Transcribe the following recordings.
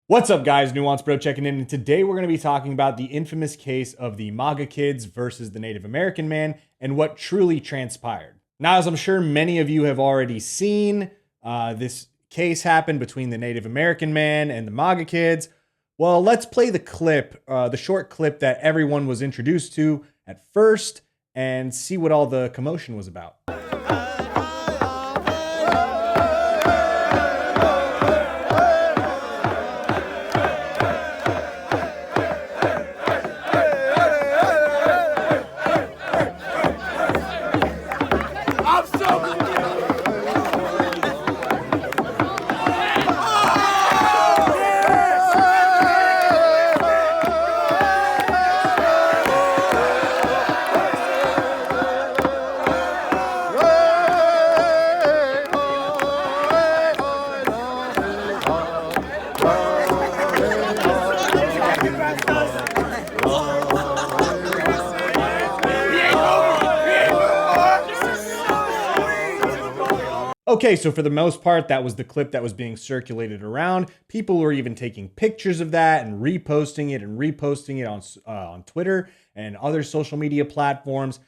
What's up, guys? Nuance Bro checking in, and today we're going to be talking about the infamous case of the MAGA kids versus the Native American man and what truly transpired. Now, as I'm sure many of you have already seen, this case happened between the Native American man and the MAGA kids. Well, let's play the clip, the short clip that everyone was introduced to at first, and see what all the commotion was about. Okay, so for the most part, that was the clip that was being circulated around. People were even taking pictures of that and reposting it on Twitter and other social media platforms.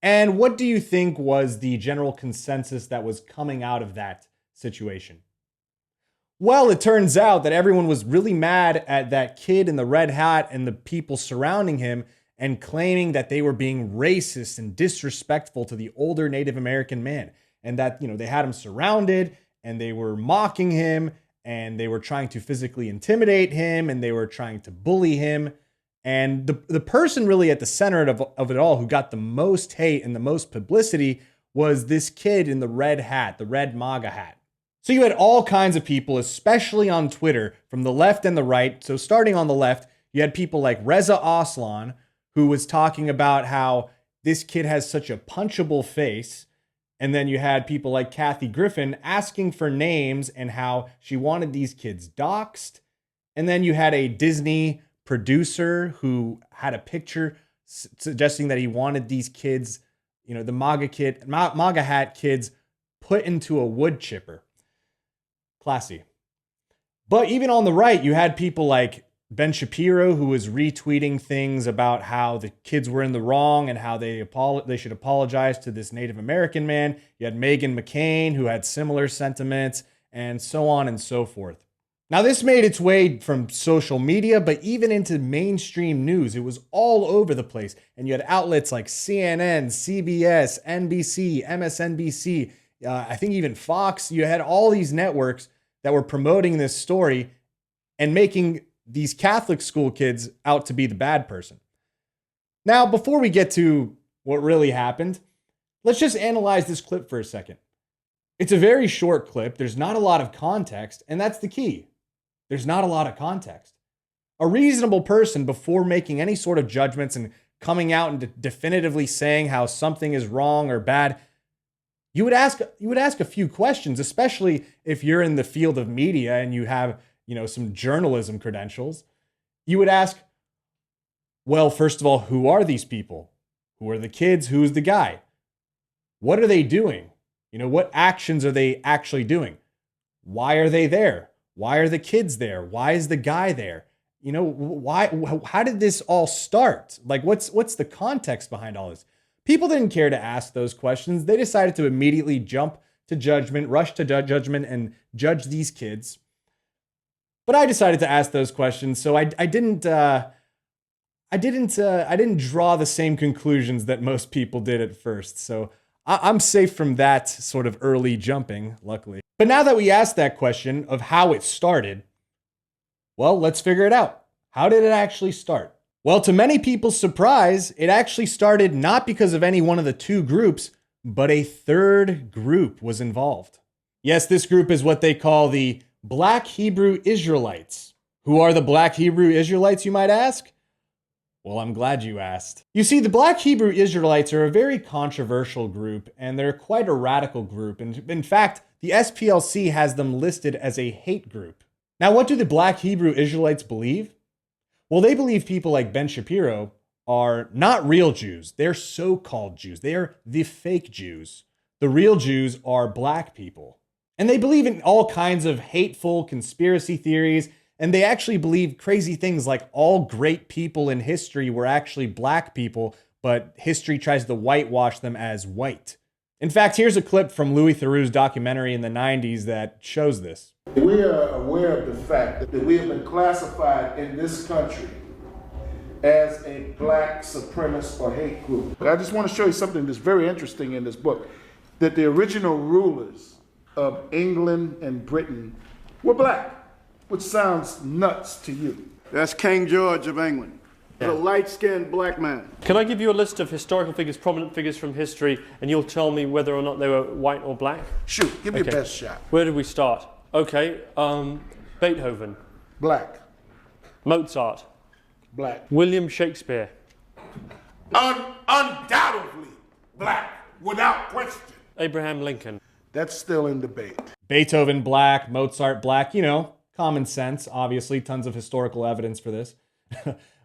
And what do you think was the general consensus that was coming out of that situation? Well, it turns out that everyone was really mad at that kid in the red hat and the people surrounding him and claiming that they were being racist and disrespectful to the older Native American man. And that, they had him surrounded and they were mocking him and they were trying to physically intimidate him and they were trying to bully him. And the person really at the center of it all who got the most hate and the most publicity was this kid in the red hat, the red MAGA hat. So you had all kinds of people, especially on Twitter, from the left and the right. So starting on the left, you had people like Reza Aslan, who was talking about how this kid has such a punchable face. And then you had people like Kathy Griffin asking for names and how she wanted these kids doxxed. And then you had a Disney producer who had a picture suggesting that he wanted these kids, the MAGA hat kids, put into a wood chipper. Classy. But even on the right, you had people like Ben Shapiro, who was retweeting things about how the kids were in the wrong and how they should apologize to this Native American man. You had Meghan McCain, who had similar sentiments, and so on and so forth. Now, this made its way from social media, but even into mainstream news. It was all over the place. And you had outlets like CNN, CBS, NBC, MSNBC, I think even Fox. You had all these networks that were promoting this story and making these Catholic school kids out to be the bad person. Now, before we get to what really happened, let's just analyze this clip for a second. It's a very short clip. There's not a lot of context, and that's the key. There's not a lot of context. A reasonable person, before making any sort of judgments and coming out and definitively saying how something is wrong or bad, you would ask a few questions, especially if you're in the field of media and you have some journalism credentials. You would ask, well, first of all, who are these people? Who are the kids? Who's the guy? What are they doing? What actions are they actually doing? Why are they there? Why are the kids there? Why is the guy there? How did this all start? Like, what's the context behind all this? People didn't care to ask those questions. They decided to immediately jump to judgment, rush to judgment, and judge these kids. But I decided to ask those questions, so I didn't draw the same conclusions that most people did at first. So I'm safe from that sort of early jumping, luckily. But now that we asked that question of how it started, well, let's figure it out. How did it actually start? Well, to many people's surprise, it actually started not because of any one of the two groups, but a third group was involved. Yes, this group is what they call the Black Hebrew Israelites. Who are the Black Hebrew Israelites, you might ask? Well, I'm glad you asked. You see, the Black Hebrew Israelites are a very controversial group, and they're quite a radical group. And in fact, the SPLC has them listed as a hate group. Now, what do the Black Hebrew Israelites believe? Well, they believe people like Ben Shapiro are not real Jews. They're so-called Jews. They are the fake Jews. The real Jews are black people. And they believe in all kinds of hateful conspiracy theories, And they actually believe crazy things like all great people in history were actually black people, but history tries to whitewash them as white. In fact, here's a clip from Louis Theroux's documentary in the 90s that shows this. We are aware of the fact that we have been classified in this country as a black supremacist or hate group. But I just want to show you something that's very interesting in this book, that the original rulers of England and Britain were black, which sounds nuts to you. That's King George of England. A light-skinned black man. Can I give you a list of historical figures, prominent figures from history, and you'll tell me whether or not they were white or black? Shoot, give me your best shot. Where did we start? Okay, Beethoven. Black. Mozart. Black. William Shakespeare. Undoubtedly black, without question. Abraham Lincoln. That's still in debate. Beethoven black, Mozart black, you know, common sense, obviously, tons of historical evidence for this.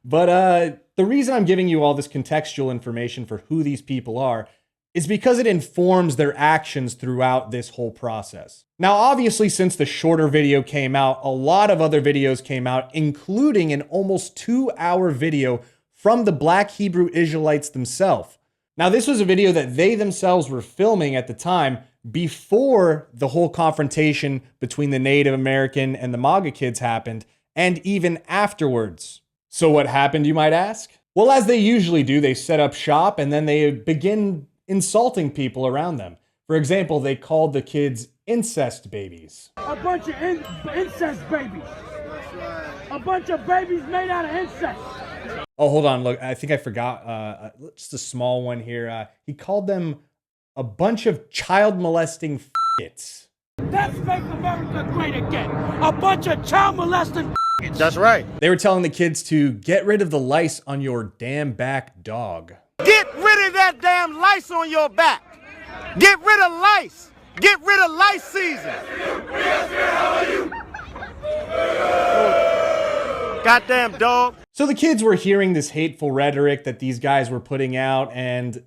But the reason I'm giving you all this contextual information for who these people are is because it informs their actions throughout this whole process. Now, obviously, since the shorter video came out, a lot of other videos came out, including an almost 2-hour video from the Black Hebrew Israelites themselves. Now, this was a video that they themselves were filming at the time before the whole confrontation between the Native American and the MAGA kids happened, and even afterwards. So what happened, you might ask? Well, as they usually do, they set up shop and then they begin insulting people around them. For example, they called the kids incest babies. A bunch of incest babies. A bunch of babies made out of incest. Oh, hold on. Look, I think I forgot just a small one here. He called them a bunch of child molesting f***its. Let's make America great again. A bunch of child molesting f***its. That's right. They were telling the kids to get rid of the lice on your damn back dog. Get rid of that damn lice on your back. Get rid of lice. Get rid of lice season. Goddamn dog. So the kids were hearing this hateful rhetoric that these guys were putting out, and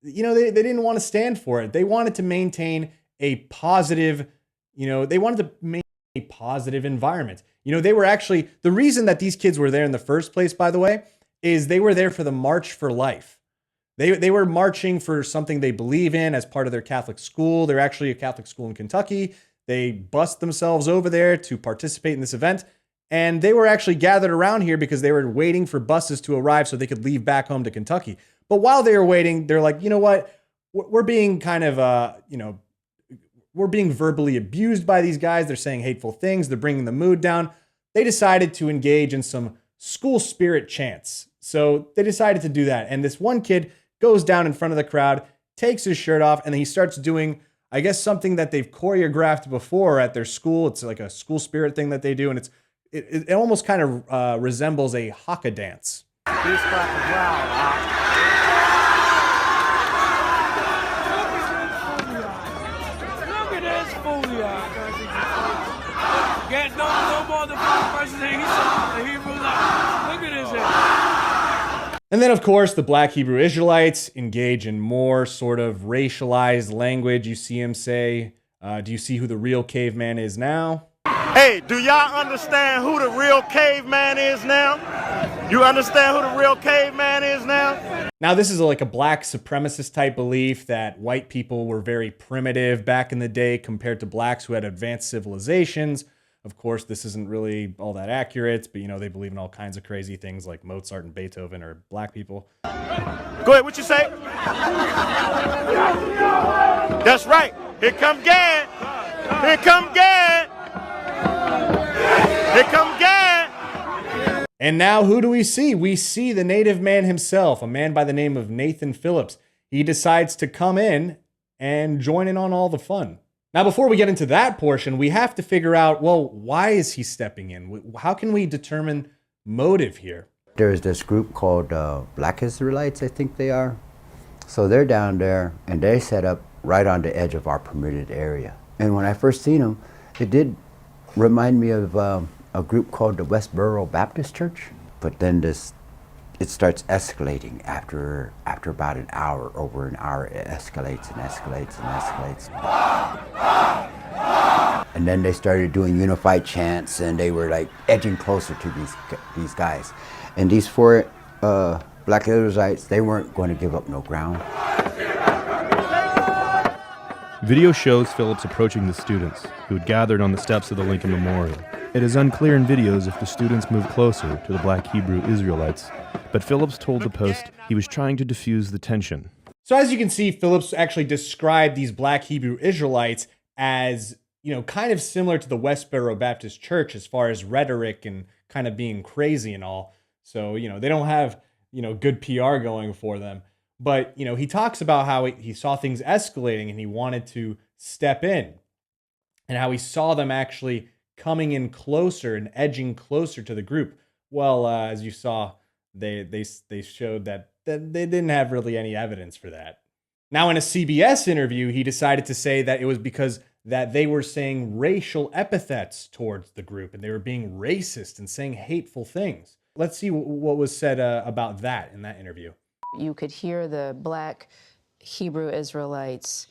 you know, they didn't want to stand for it. They wanted to maintain a positive, they wanted to maintain a positive environment. They were actually, the reason that these kids were there in the first place, by the way, is they were there for the March for Life. They were marching for something they believe in as part of their Catholic school. They're actually a Catholic school in Kentucky. They bust themselves over there to participate in this event. And they were actually gathered around here because they were waiting for buses to arrive so they could leave back home to Kentucky. But while they were waiting, they're like, you know what? We're being kind of, we're being verbally abused by these guys. They're saying hateful things. They're bringing the mood down. They decided to engage in some school spirit chants. So they decided to do that. And this one kid goes down in front of the crowd, takes his shirt off, and then he starts doing, I guess, something that they've choreographed before at their school. It's like a school spirit thing that they do. And it almost kind of resembles a haka dance. Get no more the person the Hebrew life. Look at his head. And then, of course, the Black Hebrew Israelites engage in more sort of racialized language. You see him say, do you see who the real caveman is now? Hey, do y'all understand who the real caveman is now? You understand who the real caveman is now? Now, this is like a black supremacist type belief that white people were very primitive back in the day compared to blacks who had advanced civilizations. Of course, this isn't really all that accurate, but they believe in all kinds of crazy things like Mozart and Beethoven are black people. Go ahead, what you say? That's right. Here come Gad. Here come Gad. Here come Gad. And now who do we see? We see the native man himself, a man by the name of Nathan Phillips. He decides to come in and join in on all the fun. Now, before we get into that portion, we have to figure out, well, why is he stepping in? How can we determine motive here? There's this group called Black Israelites, I think they are. So they're down there, and they set up right on the edge of our permitted area. And when I first seen them, it did remind me of a group called the Westboro Baptist Church. But then it starts escalating after about an hour. Over an hour, it escalates and escalates and escalates. And then they started doing unified chants, and they were like edging closer to these guys. And these 4 black Israelites, they weren't going to give up no ground. Video shows Phillips approaching the students, who had gathered on the steps of the Lincoln Memorial. It is unclear in videos if the students moved closer to the black Hebrew Israelites, but Phillips told the Post he was trying to diffuse the tension. So as you can see, Phillips actually described these black Hebrew Israelites as, kind of similar to the Westboro Baptist Church as far as rhetoric and kind of being crazy and all. So, they don't have, good PR going for them. But, he talks about how he saw things escalating and he wanted to step in, and how he saw them actually coming in closer and edging closer to the group. Well, as you saw, they showed that they didn't have really any evidence for that. Now, in a CBS interview, he decided to say that it was because that they were saying racial epithets towards the group and they were being racist and saying hateful things. Let's see what was said about that in that interview. You could hear the black Hebrew Israelites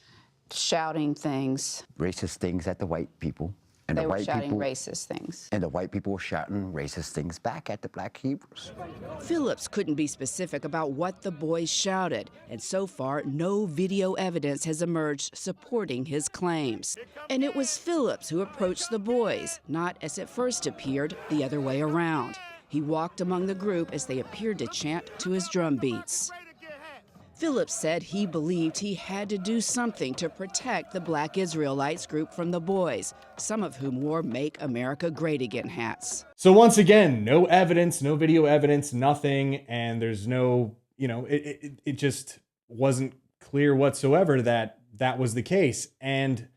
shouting things. Racist things at the white people. And They the were white shouting people, racist things. And the white people were shouting racist things back at the black Hebrews. Phillips couldn't be specific about what the boys shouted, and so far, no video evidence has emerged supporting his claims. And it was Phillips who approached the boys, not as it first appeared, the other way around. He walked among the group as they appeared to chant to his drum beats. Phillips said he believed he had to do something to protect the black Israelites group from the boys, some of whom wore Make America Great Again hats. So once again, no evidence, no video evidence, nothing, and there's no, it just wasn't clear whatsoever that that was the case. And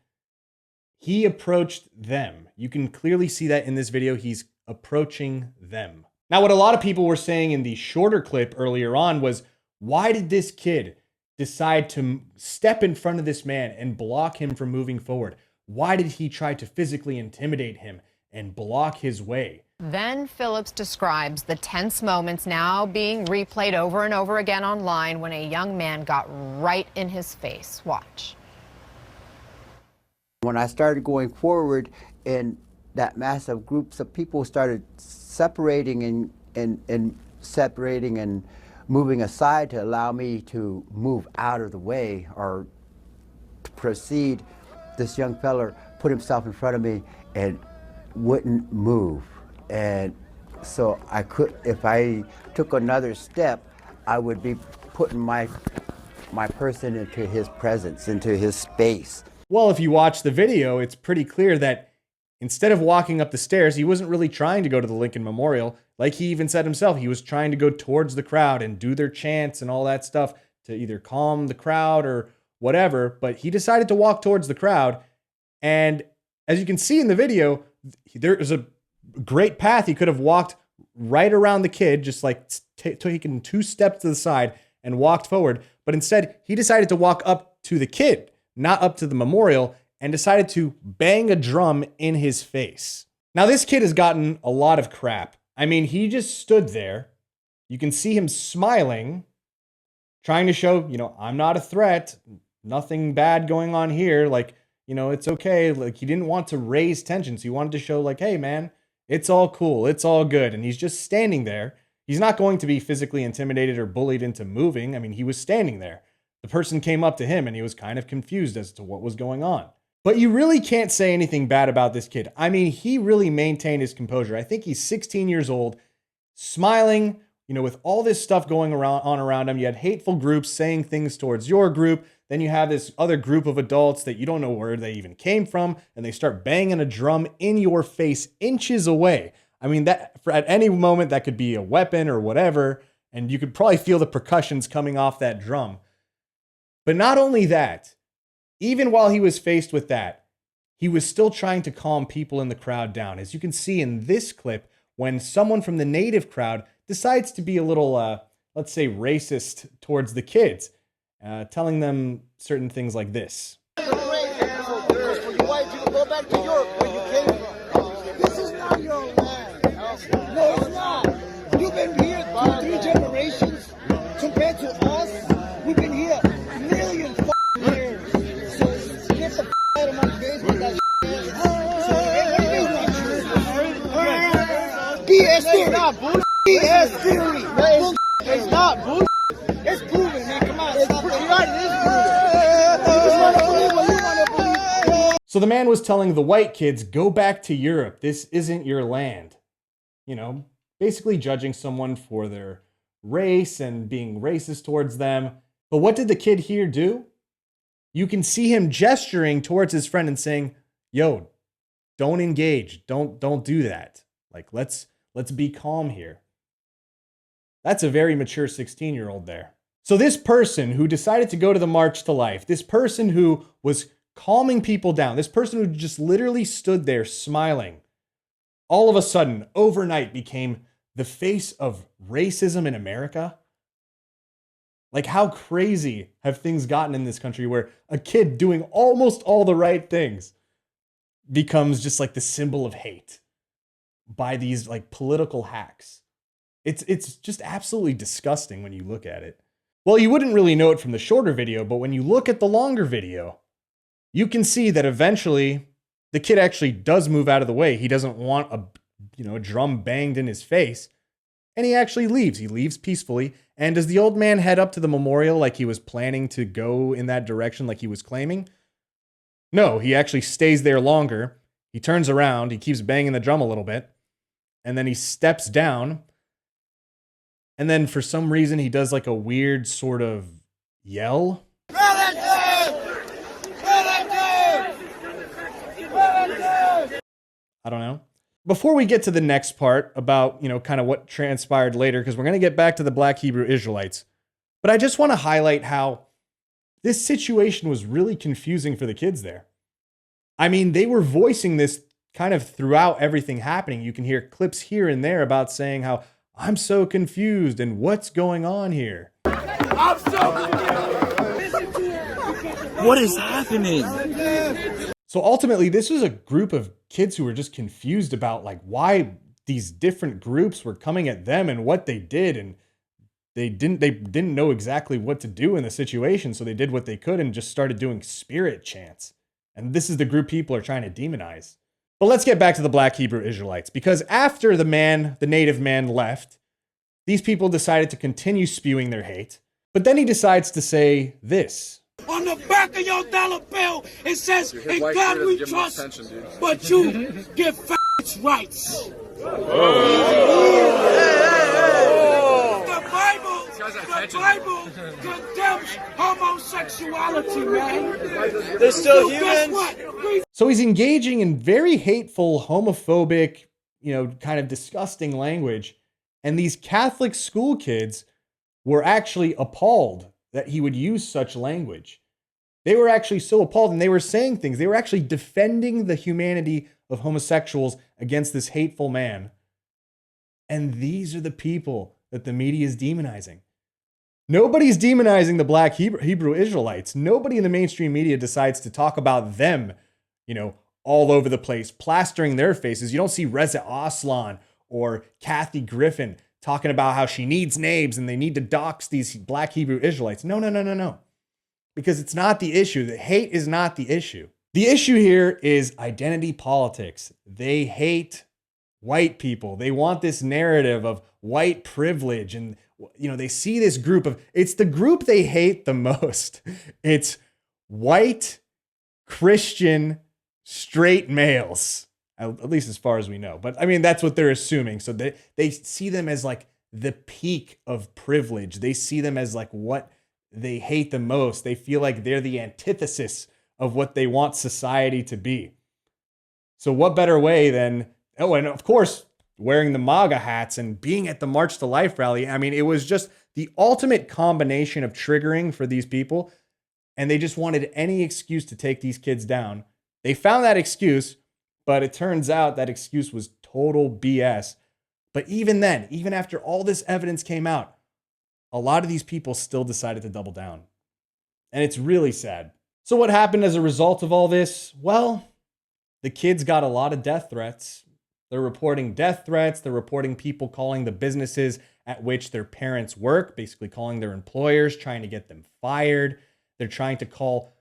he approached them. You can clearly see that in this video. He's approaching them. Now, what a lot of people were saying in the shorter clip earlier on was, why did this kid decide to step in front of this man and block him from moving forward? Why did he try to physically intimidate him and block his way? Then Phillips describes the tense moments now being replayed over and over again online when a young man got right in his face. Watch. When I started going forward and that massive groups of people started separating and moving aside to allow me to move out of the way or to proceed, this young fella put himself in front of me and wouldn't move. And so I could, if I took another step, I would be putting my person into his presence, into his space. Well, if you watch the video, it's pretty clear that instead of walking up the stairs, he wasn't really trying to go to the Lincoln Memorial. Like he even said himself, he was trying to go towards the crowd and do their chants and all that stuff to either calm the crowd or whatever. But he decided to walk towards the crowd. And as you can see in the video, there is a great path. He could have walked right around the kid, just like taken 2 steps to the side and walked forward. But instead, he decided to walk up to the kid, not up to the memorial, and decided to bang a drum in his face. Now, this kid has gotten a lot of crap. I mean, he just stood there. You can see him smiling, trying to show, I'm not a threat. Nothing bad going on here. Like, it's okay. Like, he didn't want to raise tensions. He wanted to show like, hey, man, it's all cool. It's all good. And he's just standing there. He's not going to be physically intimidated or bullied into moving. I mean, he was standing there. The person came up to him and he was kind of confused as to what was going on. But you really can't say anything bad about this kid. I mean, he really maintained his composure. I think he's 16 years old, smiling, with all this stuff going on around him. You had hateful groups saying things towards your group. Then you have this other group of adults that you don't know where they even came from, and they start banging a drum in your face inches away. I mean, that at any moment, that could be a weapon or whatever, and you could probably feel the percussions coming off that drum. But not only that, even while he was faced with that, he was still trying to calm people in the crowd down. As you can see in this clip, when someone from the native crowd decides to be a little, let's say, racist towards the kids, telling them certain things like this. This is not your land. No, it's not. You've been here 2-3 generations. Compared to us, we've been here millions years. So get the out of my face with that shit. It's not bullshit. It's theory. Bullshit. It's not bullshit. It's proven, man. Come on. It's proven. You already is proven. You just want to believe what you want to believe. So the man was telling the white kids, go back to Europe. This isn't your land. You know, basically judging someone for their race and being racist towards them. But what did the kid here do? You can see him gesturing towards his friend and saying, yo, don't engage. Don't do that. Like, let's be calm here. That's a very mature 16-year-old there. So this person who decided to go to the March to Life, this person who was calming people down, this person who just literally stood there smiling, all of a sudden, overnight became the face of racism in America. Like, how crazy have things gotten in this country where a kid doing almost all the right things becomes just like the symbol of hate by these like political hacks. It's just absolutely disgusting when you look at it. Well, you wouldn't really know it from the shorter video, but when you look at the longer video, you can see that eventually the kid actually does move out of the way. He doesn't want a drum banged in his face, and he actually leaves. He leaves peacefully. And does the old man head up to the memorial like he was planning to go in that direction like he was claiming? No, he actually stays there longer. He turns around, he keeps banging the drum a little bit, and then he steps down. And then for some reason, he does like a weird sort of yell. I don't know. Before we get to the next part about, kind of what transpired later, because we're going to get back to the Black Hebrew Israelites, but I just want to highlight how this situation was really confusing for the kids there. I mean, they were voicing this kind of throughout everything happening. You can hear clips here and there about saying how I'm so confused and what's going on here. I'm so confused. What is happening? So ultimately, this was a group of kids who were just confused about like why these different groups were coming at them and what they did, and they didn't know exactly what to do in the situation, so they did what they could and just started doing spirit chants. And this is the group people are trying to demonize. But let's get back to the Black Hebrew Israelites, because after the native man left, these people decided to continue spewing their hate. But then he decides to say this. On the back of your dollar bill, it says, in God we trust, but you give f***ing rights. The Bible condemns homosexuality, man. They're still humans. So he's engaging in very hateful, homophobic, kind of disgusting language. And these Catholic school kids were actually appalled that he would use such language. They were actually so appalled, and they were saying things. They were actually defending the humanity of homosexuals against this hateful man. And these are the people that the media is demonizing. Nobody's demonizing the Black Hebrew Israelites. Nobody in the mainstream media decides to talk about them, all over the place, plastering their faces. You don't see Reza Aslan or Kathy Griffin talking about how she needs names and they need to dox these Black Hebrew Israelites. No. Because it's not the issue. The hate is not the issue. The issue here is identity politics. They hate white people. They want this narrative of white privilege. And, they see this group of, it's the group they hate the most. It's white, Christian, straight males, at least as far as we know. But I mean, that's what they're assuming. So they see them as like the peak of privilege. They see them as like what they hate the most. They feel like they're the antithesis of what they want society to be. So what better way than, and of course, wearing the MAGA hats and being at the March to Life rally. I mean, it was just the ultimate combination of triggering for these people. And they just wanted any excuse to take these kids down. They found that excuse, but it turns out that excuse was total BS. But even then, even after all this evidence came out, a lot of these people still decided to double down. And it's really sad. So what happened as a result of all this? Well, the kids got a lot of death threats. They're reporting death threats. They're reporting people calling the businesses at which their parents work, basically calling their employers, trying to get them fired. They're trying to call,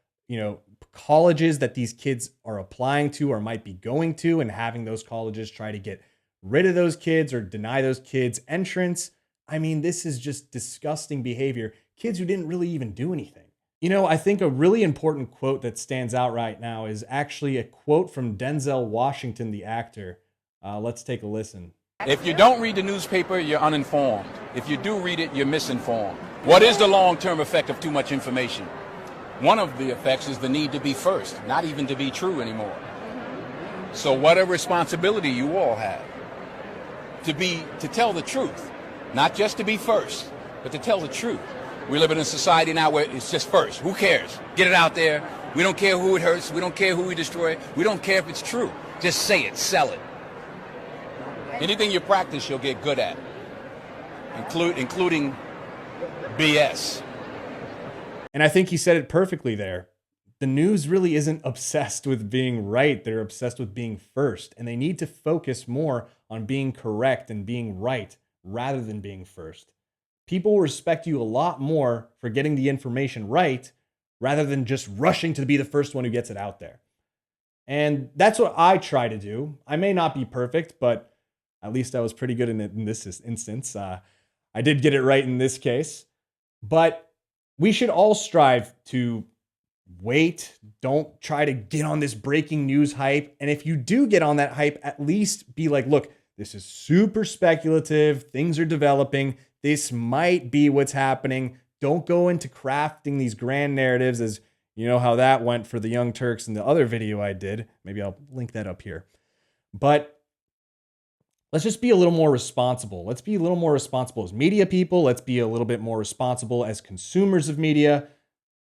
colleges that these kids are applying to or might be going to, and having those colleges try to get rid of those kids or deny those kids entrance. I mean, this is just disgusting behavior. Kids who didn't really even do anything. You know, I think a really important quote that stands out right now is actually a quote from Denzel Washington, the actor. Let's take a listen. If you don't read the newspaper, you're uninformed. If you do read it, you're misinformed. What is the long-term effect of too much information? One of the effects is the need to be first, not even to be true anymore. So what a responsibility you all have to tell the truth, not just to be first, but to tell the truth. We live in a society now where it's just first. Who cares? Get it out there. We don't care who it hurts. We don't care who we destroy. We don't care if it's true. Just say it, sell it. Anything you practice, you'll get good at, including BS. And I think he said it perfectly there. The news really isn't obsessed with being right. They're obsessed with being first. And they need to focus more on being correct and being right rather than being first. People will respect you a lot more for getting the information right rather than just rushing to be the first one who gets it out there. And that's what I try to do. I may not be perfect, but at least I was pretty good in this instance. I did get it right in this case. But we should all strive to wait. Don't try to get on this breaking news hype. And if you do get on that hype, at least be like, look, this is super speculative. Things are developing. This might be what's happening. Don't go into crafting these grand narratives, as you know how that went for the Young Turks in the other video I did. Maybe I'll link that up here. But let's just be a little more responsible. Let's be a little more responsible as media people. Let's be a little bit more responsible as consumers of media.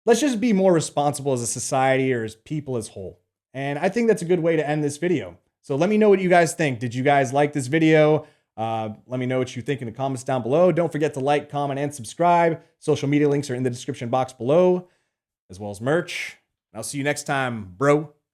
Let's just be more responsible as a society or as people as whole. And I think that's a good way to end this video. So let me know what you guys think. Did you guys like this video? Let me know what you think in the comments down below. Don't forget to like, comment, and subscribe. Social media links are in the description box below, as well as merch. I'll see you next time, bro.